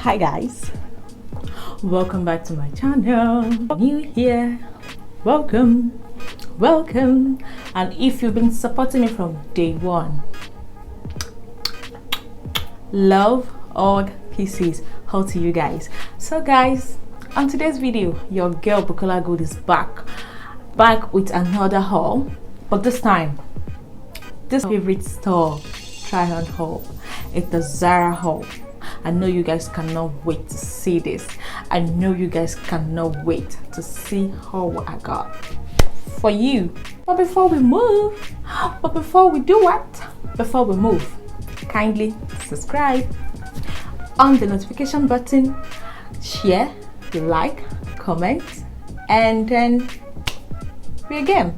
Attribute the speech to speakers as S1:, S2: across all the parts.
S1: Hi guys, welcome back to my channel. New here, welcome. And if you've been supporting me from day one, love, all pieces, how to you guys. So guys, on today's video, your girl Bukola Gold is back with another haul, but this time this favorite store try on haul. It's the Zara haul. I know you guys cannot wait to see this. I know you guys cannot wait to see how I got for you. But before we move, before we move, kindly subscribe, on the notification button, share, like, comment, and then we again.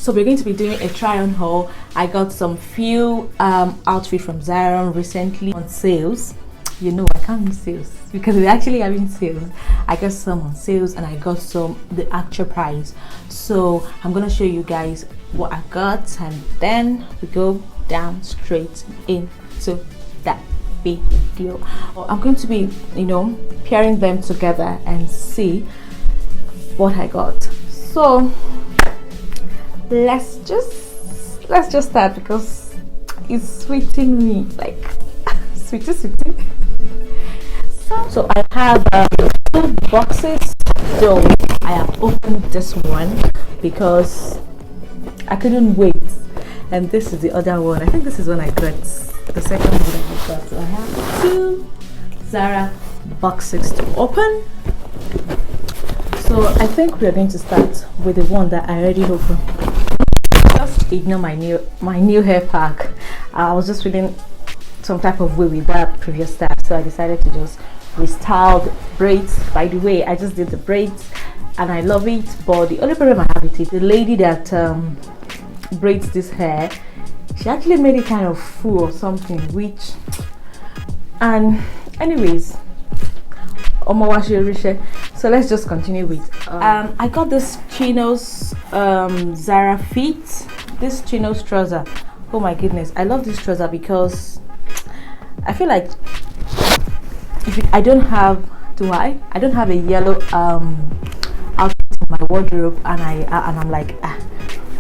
S1: So we're going to be doing a try on haul. I got some few outfits from Zara recently on sales. You know I can't miss sales because we're actually having sales. I got some on sales and I got some the actual price. So I'm gonna show you guys what I got and then we go down straight into that video. I'm going to be, pairing them together and see what I got. So let's just start because it's sweeting me like sweetie. So I have two boxes. So I have opened this one because I couldn't wait, and this is the other one. I think this is one I got, the second one I got. So I have two Zara boxes to open. So I think we're going to start with the one that I already opened. Just ignore my new hair pack. I was just feeling some type of way with that previous style, so I decided to just restyle the braids. By the way, I just did the braids and I love it, but the only problem I have with it, the lady that braids this hair, she actually made it kind of full or something, which, and anyways, so let's just continue with I got this CHINO's Zara fit, this CHINO's trouser. Oh my goodness, I love this trouser because I feel like I don't have a yellow outfit in my wardrobe, and I'm like,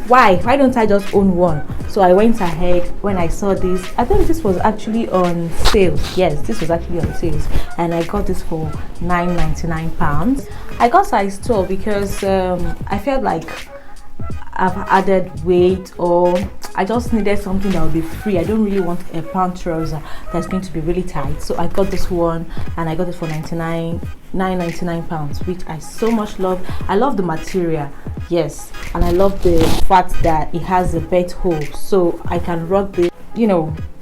S1: why don't I just own one? So I went ahead when I saw this. I think this was actually on sale. Yes, this was actually on sales, and I got this for £9.99. I got size 12 because I felt like I've added weight, or I just needed something that would be free. I don't really want a pant trouser that's going to be really tight. So I got this one, and I got it for £9.99, which I so much love. I love the material, yes, and I love the fact that it has a belt hole, so I can rock the,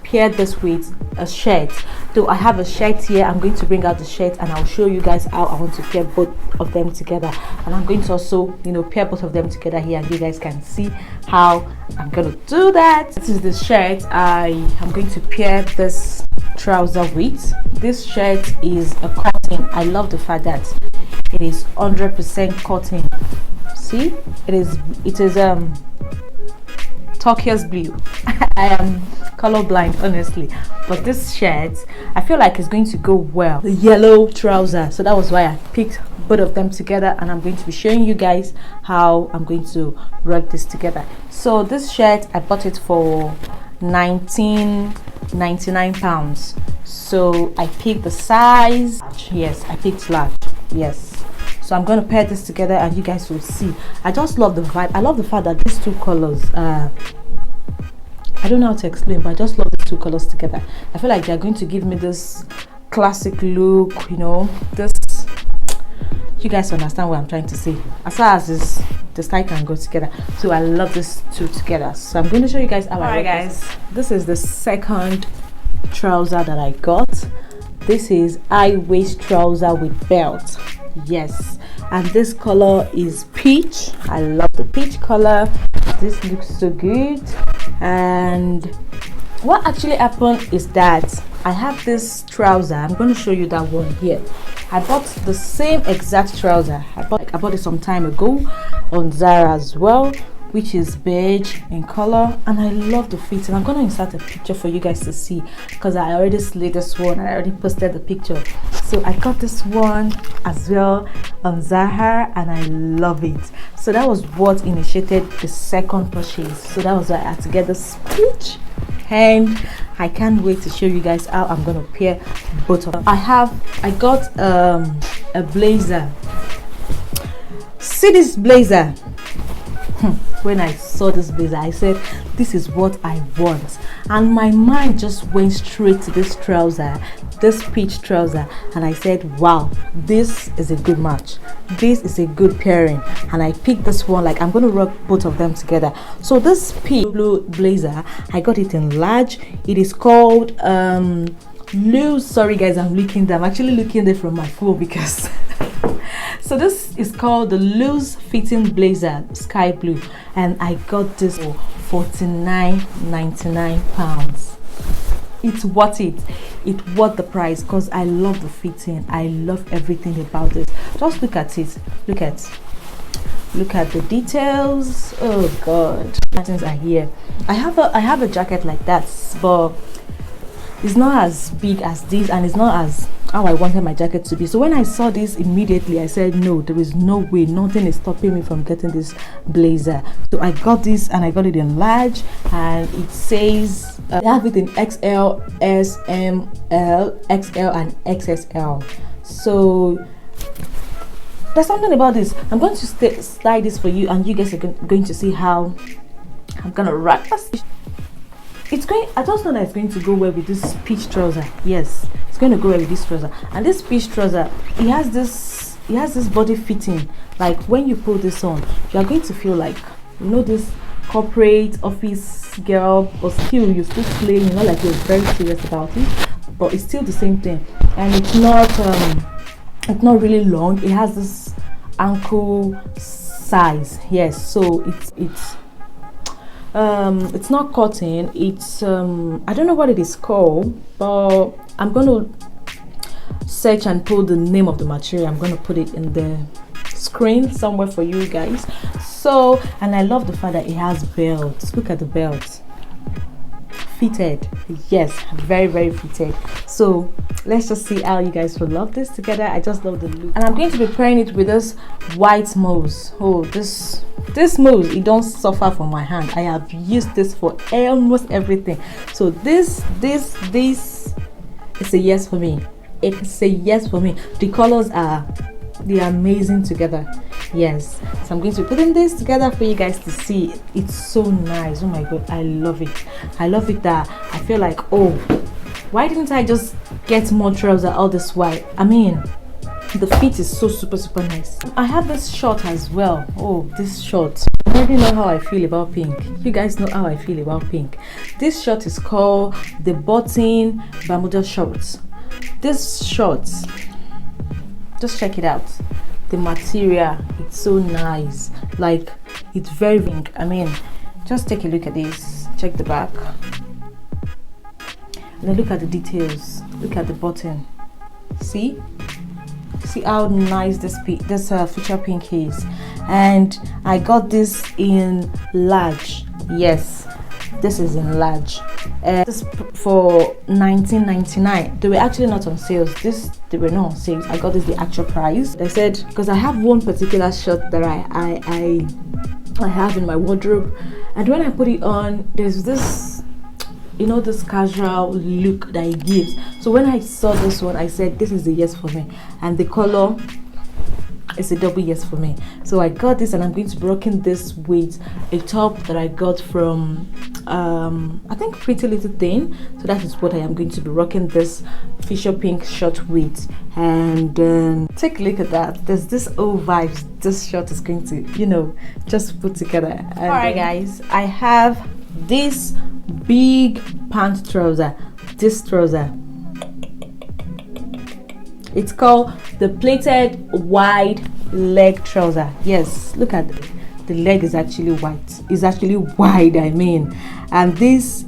S1: pair this with a shirt. So I have a shirt here. I'm going to bring out the shirt and I'll show you guys how I want to pair both of them together, and I'm going to also pair both of them together here, and you guys can see how I'm gonna do that. This is the shirt I am going to pair this trouser with. This shirt is a cotton. I love the fact that it is 100% cotton. See, it is turquoise blue. I am colorblind honestly, but this shirt I feel like it's going to go well, the yellow trouser, so that was why I picked both of them together, and I'm going to be showing you guys how I'm going to rock this together. So this shirt I bought it for £19.99. So I picked the size, yes, I picked large, yes. So I'm going to pair this together and you guys will see. I just love the vibe. I love the fact that these two colors, I don't know how to explain, but I just love the two colors together. I feel like they're going to give me this classic look, this, you guys understand what I'm trying to say, as far as the style can go together. So I love this two together. So I'm going to show you guys how I rock this. This is the second trouser that I got. This is high waist trouser with belt, yes, and this color is peach. I love the peach color. This looks so good. And what actually happened is that I have this trouser. I'm going to show you that one here. I bought the same exact trouser. I bought it some time ago on Zara as well, which is beige in color, and I love the fit. And I'm gonna insert a picture for you guys to see, because I already slayed this one. I already posted the picture. So I got this one as well on Zara, and I love it. So that was what initiated the second purchase. So that was why I had to get this peach, and I can't wait to show you guys how I'm gonna pair both of them. I got a blazer. See this blazer. When I saw this blazer, I said, this is what I want, and my mind just went straight to this trouser, this peach trouser, and I said, wow, this is a good match, this is a good pairing. And I picked this one, like I'm going to rock both of them together. So this peach blue blazer, I got it in large. It is called loose. Sorry guys, I'm actually looking there from my phone because so this is called the loose fitting blazer, sky blue, and I got this for £49.99. It's worth it. It's worth the price because I love the fitting. I love everything about this. Just look at it. Look at the details. Oh god, patterns are here. I have a jacket like that, but it's not as big as this, and it's not as how I wanted my jacket to be. So when I saw this, immediately I said, no, there is no way, nothing is stopping me from getting this blazer. So I got this, and I got it in large, and it says I have it in XL, S, M, L, XL, and XSL. So there's something about this. I'm going to slide this for you, and you guys are going to see how I'm gonna rock this. It's going, I just know that it's going to go well with this peach trouser. Yes, it's going to go well with this trouser. And this peach trouser, it has this body fitting. Like when you put this on, you are going to feel like, you know, this corporate office girl, but still you still slay, you know, like you're very serious about it, but it's still the same thing. And it's not really long. It has this ankle size. Yes, so it's not cotton, it's I don't know what it is called, but I'm going to search and pull the name of the material. I'm going to put it in the screen somewhere for you guys. So, and I love the fact that it has belts. Look at the belts. Fitted. Yes, very, very fitted. So let's just see how you guys will love this together. I just love the look, and I'm going to be pairing it with this white mousse. Oh, this mousse, it don't suffer from my hand. I have used this for almost everything. So this is a yes for me. It's a yes for me. The colors are amazing together. Yes, so I'm going to be putting this together for you guys to see. It's so nice. Oh my god, I love it. I love it that I feel like, oh, why didn't I just get more trousers all this while? I mean, the fit is so super nice. I have this short as well. Oh, this short, I already know how I feel about pink. You guys know how I feel about pink. This short is called the button Bermuda shorts. This short, just check it out. The material, it's so nice. Like, it's very pink. I mean, just take a look at this. Check the back, and then look at the details. Look at the button. See how nice this feature pink is. And I got this in large. Yes, this is in large. This for $19.99. They were actually not on sales. They were not on sales. I got this the actual price. They said, because I have one particular shirt that I have in my wardrobe, and when I put it on, there's this, you know, this casual look that it gives. So when I saw this one, I said, this is a yes for me, and the color is a double yes for me. So I got this, and I'm going to be rocking this with a top that I got from I think Pretty Little Thing. So that is what I am going to be rocking this fisher pink shirt with. And take a look at that. There's this old vibes this shirt is going to, you know, just put together. And all right guys, I have this big pant trouser. This trouser, it's called the pleated wide leg trouser. Yes, look at the leg is actually white. It's actually wide, I mean. And this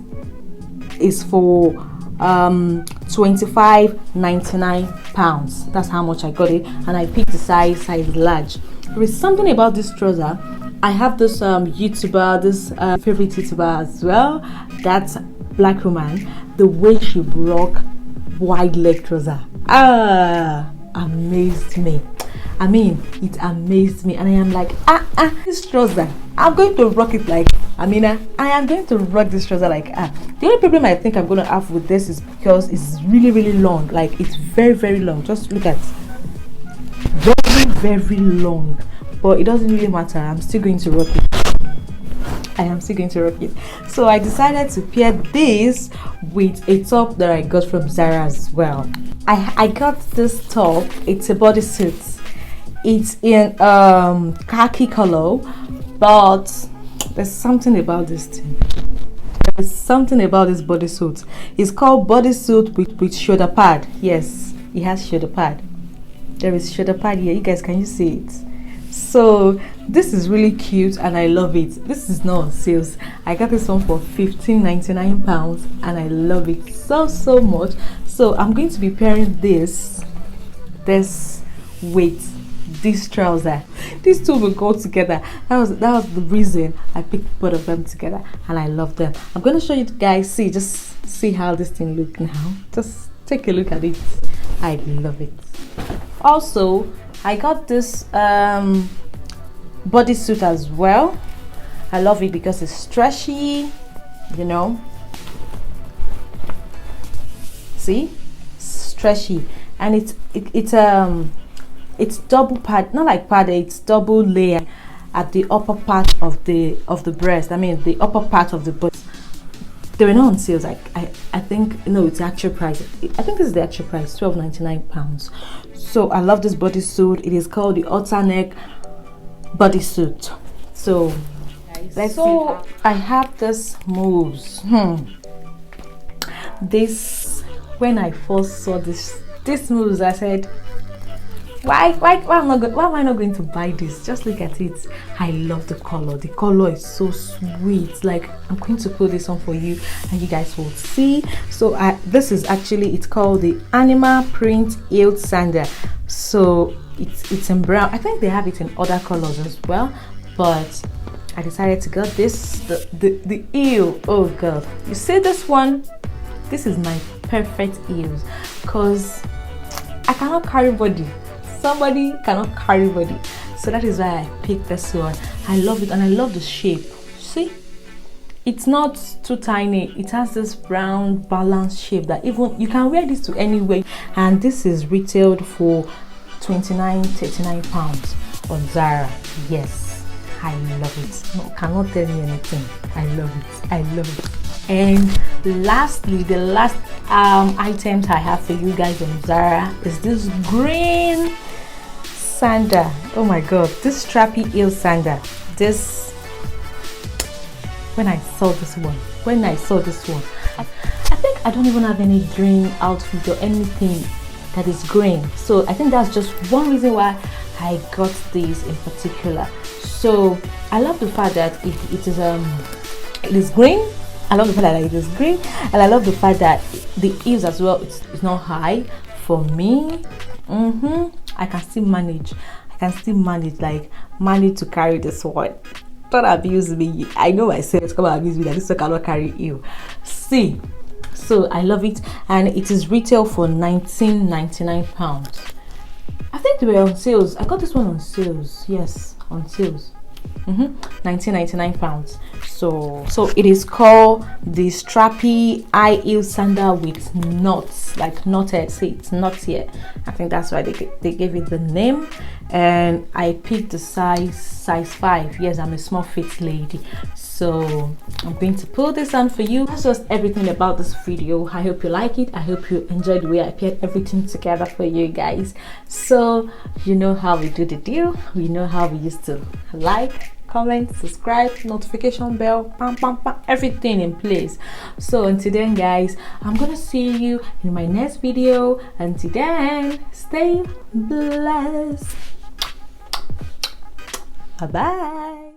S1: is for £25.99. That's how much I got it, and I picked the size large. There is something about this trouser I have this YouTuber, this favorite YouTuber as well. That's Black Woman. The way she rock wide leg trouser, amazed me. I mean, it amazed me, and I am like, this trouser, I'm going to rock it like Amina. I am going to rock this trouser like The only problem I think I'm going to have with this is because it's really long. Like, it's very long. Just look at very long, but it doesn't really matter. I'm still going to rock it. I am still going to rock it. So I decided to pair this with a top that I got from Zara as well. I got this top. It's a bodysuit. It's in khaki color, but there's something about this thing. There's something about this bodysuit. It's called bodysuit with shoulder pad. Yes, it has shoulder pad. There is shoulder pad here. You guys, can you see it? So this is really cute and I love it. This is not on sales. I got this one for £15.99 and I love it so much. So I'm going to be pairing this with this trouser. These two will go together. That was the reason I picked both of them together, and I love them. I'm going to show you guys. Just see how this thing look now. Just take a look at it. I love it. Also, I got this bodysuit as well. I love it because it's stretchy, you know. See, stretchy, and it's double pad, not like padded, it's double layer at the upper part of the breast. I mean, the upper part of the butt. They were not on sales. I think, no, it's the actual price. I think this is the actual price, £12.99. So I love this bodysuit. It is called the halter neck bodysuit. So let's see. I have this moves. This, when I first saw this moves, I said, why am I not going to buy this? Just look at it. I love the color. The color is so sweet. Like, I'm going to put this on for you and you guys will see. So this is actually, it's called the animal print heeled sandal. So it's in brown. I think they have it in other colors as well, but I decided to get this, the heel. Oh god, you see this one? This is my perfect heels because I cannot carry body. Somebody cannot carry body, so that is why I picked this one. I love it and I love the shape. See, it's not too tiny. It has this round balanced shape that even you can wear this to anywhere. And this is retailed for £29.39 on Zara. Yes, I love it. No, cannot tell me anything. I love it. I love it. And lastly, the last items I have for you guys on Zara is this green sandal. Oh my god, this strappy heel sandal. This, when I saw this one, I think I don't even have any green outfit or anything that is green. So I think that's just one reason why I got these in particular. So I love the fact that it is green. I love the fact that it is green, and I love the fact that the heels as well, it's not high for me. I can still manage. Like, manage to carry this one. Don't abuse me. I know myself. Come and abuse me that this one cannot carry you. See, so I love it, and it is retail for £19.99. I think they were on sales. I got this one on sales. Yes, on sales. £19.99. So it is called the strappy high heel sandal with knots, like knotted. See, it's not here. I think that's why they gave it the name. And I picked the size 5. Yes, I'm a small fit lady, so I'm going to put this on for you. That's just everything about this video. I hope you like it. I hope you enjoyed the way I paired everything together for you guys. So you know how we do the deal. We know how we used to like, comment, subscribe, notification bell, everything in place. So until then guys, I'm gonna see you in my next video. Until then, stay blessed. Bye bye.